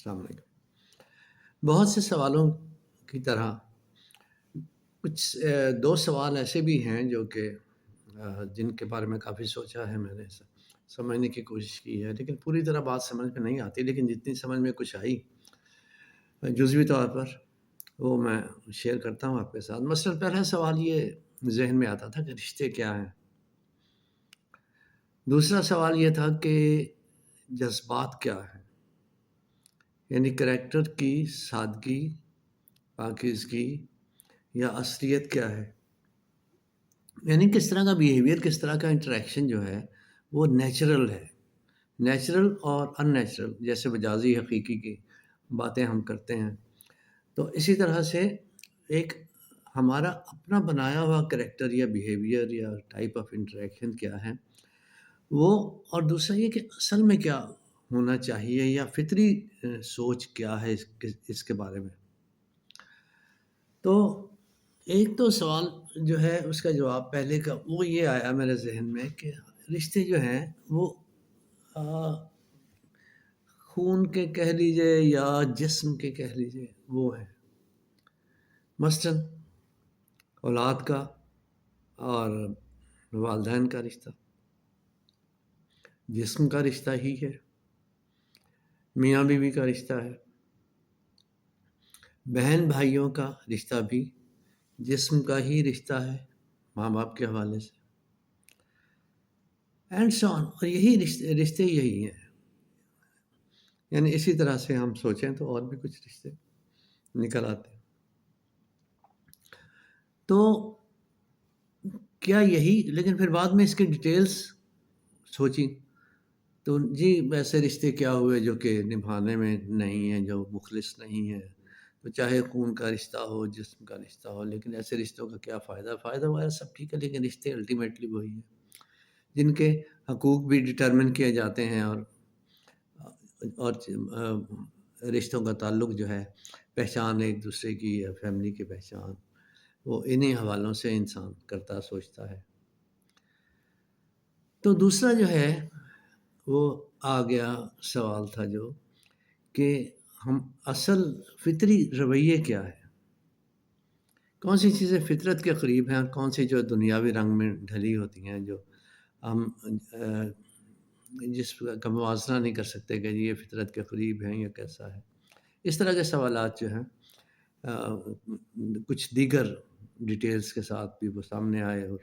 السلام علیکم۔ بہت سے سوالوں کی طرح کچھ 2 سوال ایسے بھی ہیں جو کہ جن کے بارے میں کافی سوچا ہے میں نے، سمجھنے کی کوشش کی ہے، لیکن پوری طرح بات سمجھ میں نہیں آتی، لیکن جتنی سمجھ میں کچھ آئی جزوی طور پر وہ میں شیئر کرتا ہوں آپ کے ساتھ۔ مثلاً پہلا سوال یہ ذہن میں آتا تھا کہ رشتے کیا ہیں؟ دوسرا سوال یہ تھا کہ جذبات کیا ہیں؟ یعنی کریکٹر کی سادگی، پاکیزگی یا اصلیت کیا ہے؟ یعنی کس طرح کا بیہیویئر، کس طرح کا انٹریکشن جو ہے وہ نیچرل ہے، نیچرل اور ان نیچرل، جیسے مجازی حقیقی کی باتیں ہم کرتے ہیں، تو اسی طرح سے ایک ہمارا اپنا بنایا ہوا کریکٹر یا بیہیویئر یا ٹائپ آف انٹریکشن کیا ہے وہ، اور دوسرا یہ کہ اصل میں کیا ہونا چاہیے یا فطری سوچ کیا ہے اس کے بارے میں۔ تو ایک تو سوال جو ہے اس کا جواب پہلے کا وہ یہ آیا میرے ذہن میں کہ رشتے جو ہیں وہ خون کے کہہ لیجئے یا جسم کے کہہ لیجئے وہ ہیں، مثلاً اولاد کا اور والدین کا رشتہ جسم کا رشتہ ہی ہے، میاں بیوی کا رشتہ ہے، بہن بھائیوں کا رشتہ بھی جسم کا ہی رشتہ ہے ماں باپ کے حوالے سے، اینڈ سو آن، اور یہی رشتے یہی ہیں۔ یعنی اسی طرح سے ہم سوچیں تو اور بھی کچھ رشتے نکل آتے ہیں۔ تو کیا یہی، لیکن پھر بعد میں اس کی ڈیٹیلز سوچی تو جی ایسے رشتے کیا ہوئے جو کہ نبھانے میں نہیں ہیں، جو مخلص نہیں ہیں، تو چاہے خون کا رشتہ ہو، جسم کا رشتہ ہو، لیکن ایسے رشتوں کا کیا فائدہ وغیرہ سب ٹھیک ہے، لیکن رشتے الٹیمیٹلی وہی ہیں جن کے حقوق بھی ڈٹرمن کیے جاتے ہیں، اور رشتوں کا تعلق جو ہے، پہچان ایک دوسرے کی یا فیملی کی پہچان، وہ انہی حوالوں سے انسان کرتا سوچتا ہے۔ تو دوسرا جو ہے وہ آ گیا سوال تھا جو کہ ہم اصل فطری رویے کیا ہے، کون سی چیزیں فطرت کے قریب ہیں اور کون سی جو دنیاوی رنگ میں ڈھلی ہوتی ہیں، جو ہم جس کا موازنہ نہیں کر سکتے کہ یہ فطرت کے قریب ہیں یا کیسا ہے۔ اس طرح کے سوالات جو ہیں کچھ دیگر ڈیٹیلز کے ساتھ بھی وہ سامنے آئے، اور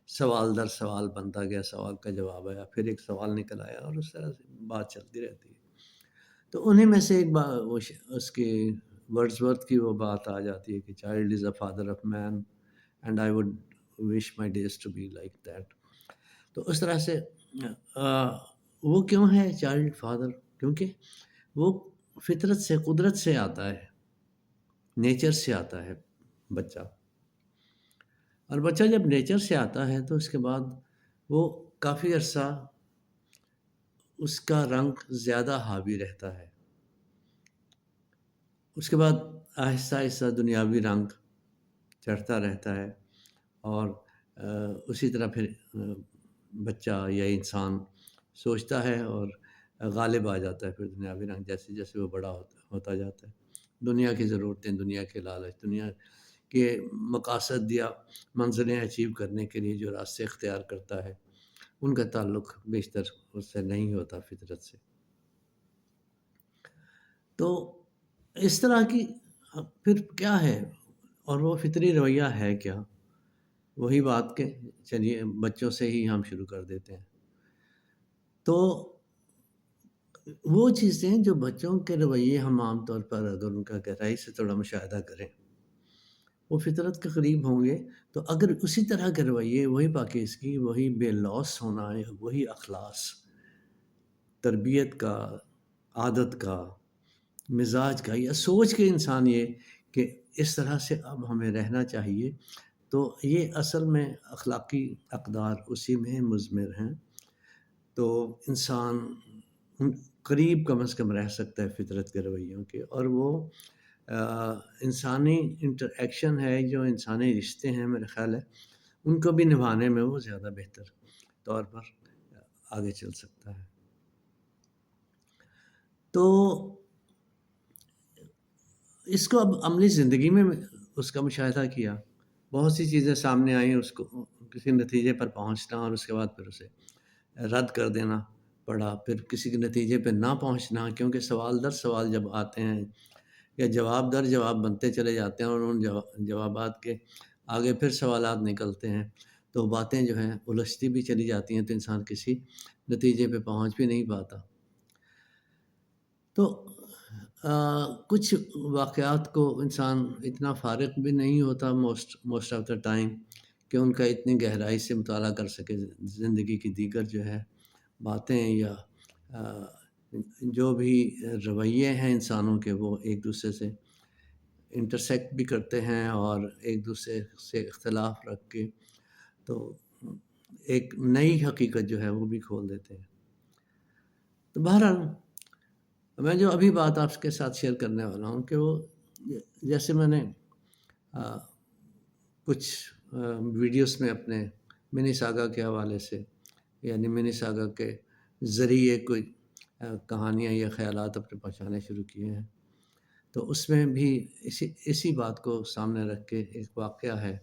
سوال در سوال بنتا گیا، سوال کا جواب آیا، پھر ایک سوال نکل آیا، اور اس طرح سے بات چلتی رہتی ہے۔ تو انہیں میں سے ایک بات اس کی ورڈزورتھ کی وہ بات آ جاتی ہے کہ child is a father of man and I would wish my days to be like that. تو اس طرح سے وہ کیوں ہے چائلڈ فادر؟ کیونکہ وہ فطرت سے، قدرت سے آتا ہے، نیچر سے آتا ہے بچہ، اور بچہ جب نیچر سے آتا ہے تو اس کے بعد وہ کافی عرصہ اس کا رنگ زیادہ حاوی رہتا ہے، اس کے بعد آہستہ آہستہ دنیاوی رنگ چڑھتا رہتا ہے، اور اسی طرح پھر بچہ یا انسان سوچتا ہے اور غالب آ جاتا ہے پھر دنیاوی رنگ، جیسے جیسے وہ بڑا ہوتا جاتا ہے، دنیا کی ضرورتیں، دنیا کے لالچ، دنیا کے مقاصد یا منزلیں اچیو کرنے کے لیے جو راستے اختیار کرتا ہے، ان کا تعلق بیشتر اس سے نہیں ہوتا فطرت سے۔ تو اس طرح کی پھر کیا ہے، اور وہ فطری رویہ ہے کیا؟ وہی بات کہ چلیے بچوں سے ہی ہم شروع کر دیتے ہیں۔ تو وہ چیزیں جو بچوں کے رویے ہم عام طور پر اگر ان کا گہرائی سے تھوڑا مشاہدہ کریں وہ فطرت کے قریب ہوں گے، تو اگر اسی طرح کے رویے، وہی پاکیزگی، وہی بے لوث ہونا، وہی اخلاص تربیت کا، عادت کا، مزاج کا، یا سوچ کے انسان یہ کہ اس طرح سے اب ہمیں رہنا چاہیے، تو یہ اصل میں اخلاقی اقدار اسی میں مضمر ہیں، تو انسان قریب کم از کم رہ سکتا ہے فطرت کے رویوں کے، اور وہ انسانی انٹریکشن ہے، جو انسانی رشتے ہیں میرے خیال ہے ان کو بھی نبھانے میں وہ زیادہ بہتر طور پر آگے چل سکتا ہے۔ تو اس کو اب عملی زندگی میں اس کا مشاہدہ کیا، بہت سی چیزیں سامنے آئیں، اس کو کسی نتیجے پر پہنچنا اور اس کے بعد پھر اسے رد کر دینا پڑا، پھر کسی کے نتیجے پہ نہ پہنچنا، کیونکہ سوال در سوال جب آتے ہیں یا جواب در جواب بنتے چلے جاتے ہیں اور ان جوابات کے آگے پھر سوالات نکلتے ہیں، تو باتیں جو ہیں الجھتی بھی چلی جاتی ہیں، تو انسان کسی نتیجے پہ پہنچ بھی نہیں پاتا۔ تو کچھ واقعات کو انسان اتنا فارغ بھی نہیں ہوتا موسٹ آف دا ٹائم کہ ان کا اتنی گہرائی سے مطالعہ کر سکے، زندگی کی دیگر جو ہے باتیں یا جو بھی رویے ہیں انسانوں کے، وہ ایک دوسرے سے انٹرسیکٹ بھی کرتے ہیں اور ایک دوسرے سے اختلاف رکھ کے تو ایک نئی حقیقت جو ہے وہ بھی کھول دیتے ہیں۔ تو بہرحال میں جو ابھی بات آپ کے ساتھ شیئر کرنے والا ہوں کہ وہ جیسے میں نے کچھ ویڈیوز میں اپنے منی ساگا کے حوالے سے، یعنی منی ساگا کے ذریعے کوئی کہانیاں یا خیالات اپنے پہنچانے شروع کیے ہیں، تو اس میں بھی اسی بات کو سامنے رکھ کے ایک واقعہ ہے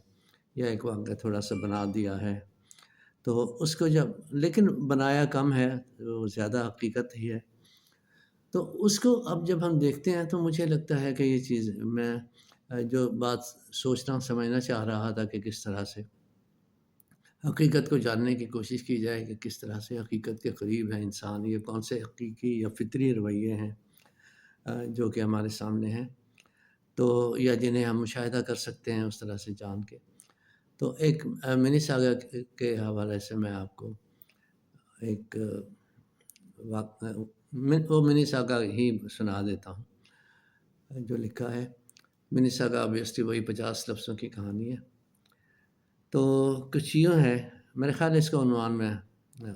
یا ایک واقعہ تھوڑا سا بنا دیا ہے، تو اس کو جب لیکن بنایا کم ہے، وہ زیادہ حقیقت ہی ہے، تو اس کو اب جب ہم دیکھتے ہیں تو مجھے لگتا ہے کہ یہ چیز میں جو بات سوچنا سمجھنا چاہ رہا تھا کہ کس طرح سے حقیقت کو جاننے کی کوشش کی جائے کہ کس طرح سے حقیقت کے قریب ہے انسان، یہ کون سے حقیقی یا فطری رویے ہیں جو کہ ہمارے سامنے ہیں، تو یا جنہیں ہم مشاہدہ کر سکتے ہیں اس طرح سے جان کے۔ تو ایک منی ساگا کے حوالے سے میں آپ کو ایک وہ منی ساگا ہی سنا دیتا ہوں جو لکھا ہے۔ منی ساگا آبویسلی وہی 50 لفظوں کی کہانی ہے، تو کچھ یوں ہے، میرے خیال ہے اس کا عنوان میں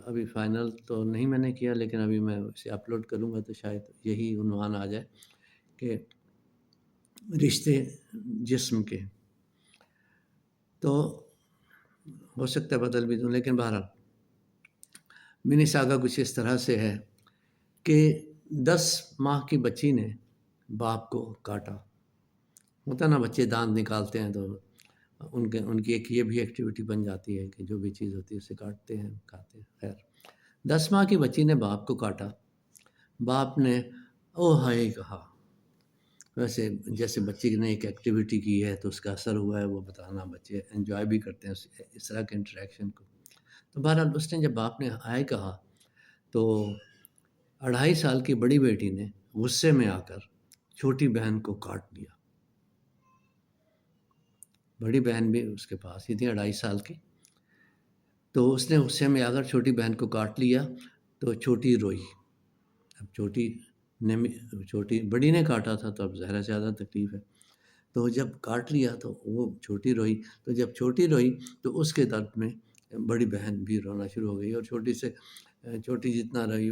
ابھی فائنل تو نہیں میں نے کیا، لیکن ابھی میں اسے اپلوڈ کروں گا تو شاید یہی عنوان آ جائے کہ رشتے جسم کے، تو ہو سکتا ہے بدل بھی دوں، لیکن بہرحال منی ساگا کچھ اس طرح سے ہے کہ 10 ماہ کی بچی نے باپ کو کاٹا، ہوتا نا بچے دانت نکالتے ہیں تو ان کی ایک یہ بھی ایکٹیویٹی بن جاتی ہے کہ جو بھی چیز ہوتی ہے اسے کاٹتے ہیں کھاتے ہیں۔ خیر 10 ماہ کی بچی نے باپ کو کاٹا، باپ نے او ہائے کہا، ویسے جیسے بچے نے ایک ایکٹیویٹی کی ہے تو اس کا اثر ہوا ہے وہ بتانا، بچے انجوائے بھی کرتے ہیں اس طرح کے انٹریکشن کو۔ تو بہرحال اس نے جب باپ نے ہائے کہا تو 2.5 سال کی بڑی بیٹی نے غصے میں آ کر چھوٹی بہن کو کاٹ دیا۔ بڑی بہن بھی اس کے پاس ہی تھی 2.5 سال کی، تو اس نے غصے میں آ کر چھوٹی بہن کو کاٹ لیا، تو چھوٹی روئی۔ اب چھوٹی بڑی نے کاٹا تھا تو اب ظاہر زیادہ تکلیف ہے، تو جب کاٹ لیا تو وہ چھوٹی روئی، تو جب چھوٹی روئی تو اس کے درد میں بڑی بہن بھی رونا شروع ہو گئی، اور چھوٹی جتنا روئی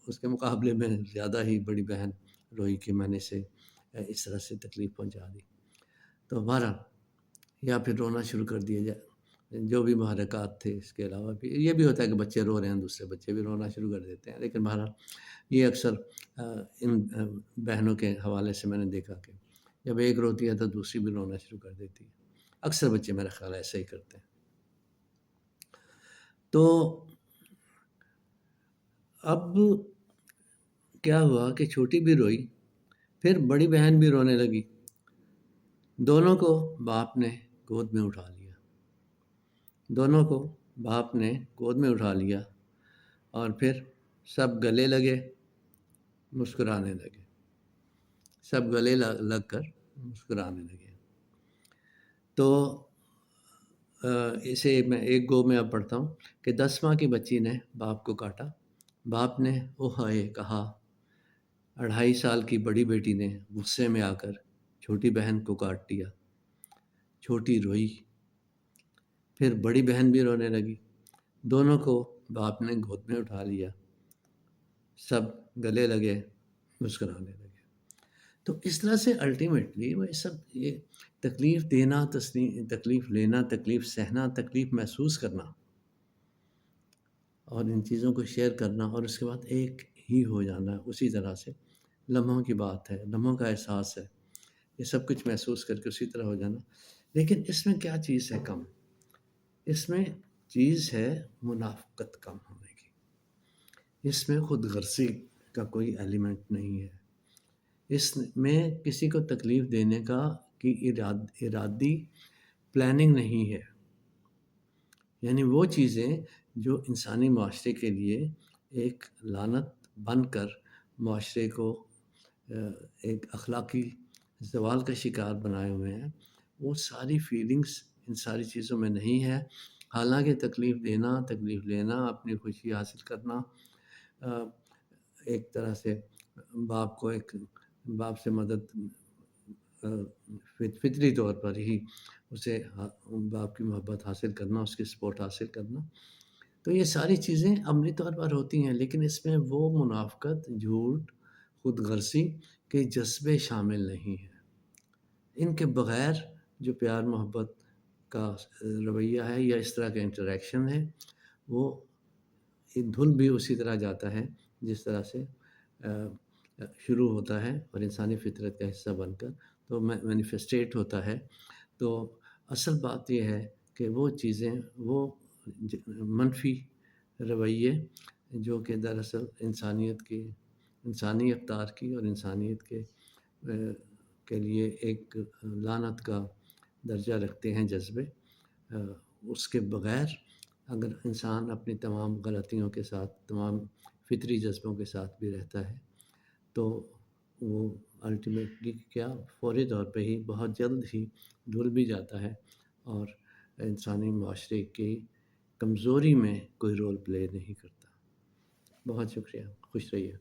اس کے مقابلے میں زیادہ ہی بڑی بہن روئی کہ میں نے اسے اس طرح سے تکلیف پہنچا دی۔ تو بہرحال یا پھر رونا شروع کر دیا جائے، جو بھی محرکات تھے، اس کے علاوہ بھی یہ بھی ہوتا ہے کہ بچے رو رہے ہیں دوسرے بچے بھی رونا شروع کر دیتے ہیں، لیکن بہرحال یہ اکثر ان بہنوں کے حوالے سے میں نے دیکھا کہ جب ایک روتی ہے تو دوسری بھی رونا شروع کر دیتی ہے، اکثر بچے میرا خیال ایسا ہی کرتے ہیں۔ تو اب کیا ہوا کہ چھوٹی بھی روئی، پھر بڑی بہن بھی رونے لگی، دونوں کو باپ نے گود میں اٹھا لیا اور پھر سب گلے لگے، مسکرانے لگے، سب گلے لگ کر مسکرانے لگے۔ تو اسے میں ایک گو میں اب پڑھتا ہوں کہ 10 ماہ کی بچی نے باپ کو کاٹا، باپ نے او ہائے کہا، 2.5 سال کی بڑی بیٹی نے غصے میں آ کر چھوٹی بہن کو کاٹ دیا، چھوٹی روئی، پھر بڑی بہن بھی رونے لگی، دونوں کو باپ نے گود میں اٹھا لیا، سب گلے لگے، مسکرانے لگے۔ تو اس طرح سے الٹیمیٹلی وہ یہ تکلیف دینا، تکلیف لینا، تکلیف سہنا، تکلیف محسوس کرنا اور ان چیزوں کو شیئر کرنا، اور اس کے بعد ایک ہی ہو جانا، اسی طرح سے لمحوں کی بات ہے، لمحوں کا احساس ہے یہ سب کچھ محسوس کر کے اسی طرح ہو جانا. لیکن اس میں کیا چیز ہے کم؟ اس میں چیز ہے منافقت کم ہونے کی. اس میں خود غرضی کا کوئی ایلیمنٹ نہیں ہے. اس میں کسی کو تکلیف دینے کا کی ارادی پلاننگ نہیں ہے. یعنی وہ چیزیں جو انسانی معاشرے کے لیے ایک لعنت بن کر معاشرے کو ایک اخلاقی زوال کا شکار بنائے ہوئے ہیں، وہ ساری فیلنگز ان ساری چیزوں میں نہیں ہے. حالانکہ تکلیف دینا، تکلیف لینا، اپنی خوشی حاصل کرنا، ایک طرح سے باپ سے مدد فطری طور پر ہی اسے باپ کی محبت حاصل کرنا، اس کی سپورٹ حاصل کرنا، تو یہ ساری چیزیں عملی طور پر ہوتی ہیں. لیکن اس میں وہ منافقت، جھوٹ، خود غرضی کے جذبے شامل نہیں ہیں. ان کے بغیر جو پیار محبت کا رویہ ہے یا اس طرح کا انٹریکشن ہے، وہ دھل بھی اسی طرح جاتا ہے جس طرح سے شروع ہوتا ہے اور انسانی فطرت کا حصہ بن کر تو مینیفیسٹیٹ ہوتا ہے. تو اصل بات یہ ہے کہ وہ چیزیں، وہ منفی رویے جو کہ دراصل انسانیت کی، انسانی افطار کی اور انسانیت کے لیے ایک لعنت کا درجہ رکھتے ہیں جذبے، اس کے بغیر اگر انسان اپنی تمام غلطیوں کے ساتھ، تمام فطری جذبوں کے ساتھ بھی رہتا ہے تو وہ الٹیمیٹلی کیا فوری طور پہ ہی بہت جلد ہی دھل بھی جاتا ہے اور انسانی معاشرے کی کمزوری میں کوئی رول پلے نہیں کرتا. بہت شکریہ، خوش رہیے.